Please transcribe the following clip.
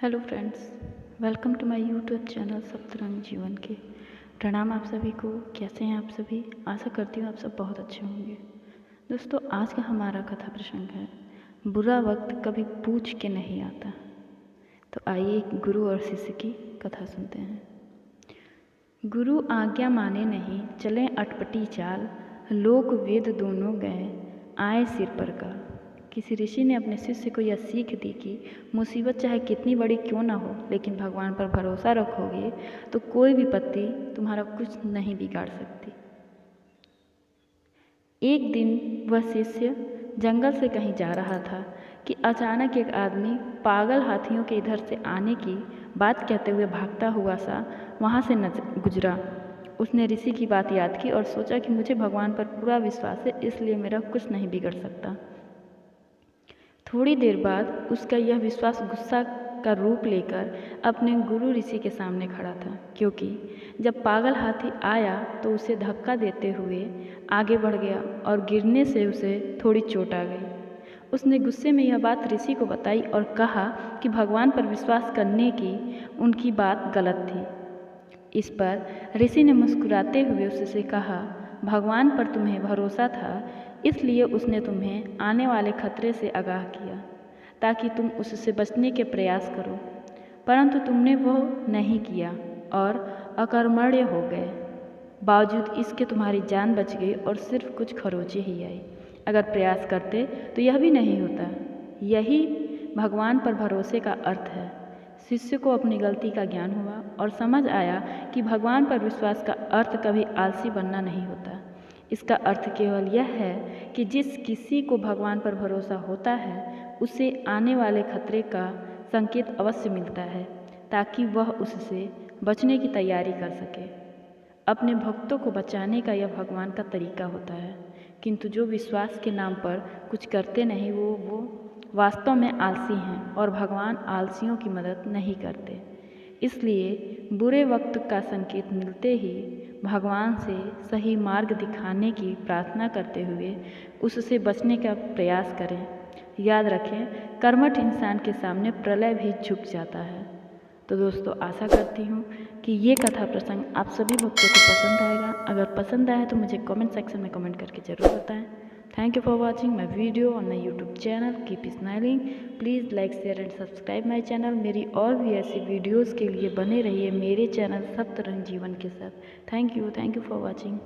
Hello friends, welcome to my YouTube channel सप्तरंग जीवन के। प्रणाम आप सभी को। कैसे हैं आप सभी? आशा करती हूँ आप सब बहुत अच्छे होंगे। दोस्तों, आज का हमारा कथा प्रसंग है बुरा वक्त कभी पूछ के नहीं आता। तो आइए गुरु और शिष्य की कथा सुनते हैं। गुरु आज्ञा माने नहीं, चलें अटपटी चाल, लोक वेद दोनों गए आए सिर पर काल। किसी ऋषि ने अपने शिष्य को यह सीख दी कि मुसीबत चाहे कितनी बड़ी क्यों ना हो, लेकिन भगवान पर भरोसा रखोगे तो कोई विपत्ति तुम्हारा कुछ नहीं बिगाड़ सकती। एक दिन वह शिष्य जंगल से कहीं जा रहा था कि अचानक एक आदमी पागल हाथियों के इधर से आने की बात कहते हुए भागता हुआ सा वहाँ से गुजरा। उसने ऋषि की बात याद की और सोचा कि मुझे भगवान पर पूरा विश्वास है, इसलिए मेरा कुछ नहीं बिगड़ सकता। थोड़ी देर बाद उसका यह विश्वास गुस्सा का रूप लेकर अपने गुरु ऋषि के सामने खड़ा था, क्योंकि जब पागल हाथी आया तो उसे धक्का देते हुए आगे बढ़ गया और गिरने से उसे थोड़ी चोट आ गई। उसने गुस्से में यह बात ऋषि को बताई और कहा कि भगवान पर विश्वास करने की उनकी बात गलत थी। इस पर ऋषि ने मुस्कुराते हुए उससे कहा, भगवान पर तुम्हें भरोसा था, इसलिए उसने तुम्हें आने वाले खतरे से आगाह किया ताकि तुम उससे बचने के प्रयास करो, परंतु तुमने वो नहीं किया और अकर्मण्य हो गए। बावजूद इसके तुम्हारी जान बच गई और सिर्फ कुछ खरोंचे ही आई। अगर प्रयास करते तो यह भी नहीं होता। यही भगवान पर भरोसे का अर्थ है। शिष्य को अपनी गलती का ज्ञान हुआ और समझ आया कि भगवान पर विश्वास का अर्थ कभी आलसी बनना नहीं होता। इसका अर्थ केवल यह है कि जिस किसी को भगवान पर भरोसा होता है उसे आने वाले खतरे का संकेत अवश्य मिलता है ताकि वह उससे बचने की तैयारी कर सके। अपने भक्तों को बचाने का यह भगवान का तरीका होता है, किंतु जो विश्वास के नाम पर कुछ करते नहीं वो वास्तव में आलसी हैं और भगवान आलसियों की मदद नहीं करते। इसलिए बुरे वक्त का संकेत मिलते ही भगवान से सही मार्ग दिखाने की प्रार्थना करते हुए उससे बचने का प्रयास करें। याद रखें, कर्मठ इंसान के सामने प्रलय भी झुक जाता है। तो दोस्तों, आशा करती हूँ कि ये कथा प्रसंग आप सभी भक्तों को पसंद आएगा। अगर पसंद आया तो मुझे कमेंट सेक्शन में कमेंट करके ज़रूर बताएं। Thank you for watching my video on my YouTube channel. Keep smiling. Please like, share and subscribe my channel. मेरी और भी ऐसी वीडियोस के लिए बने रहिए मेरे चैनल सप्तरंग जीवन के साथ। Thank you for watching.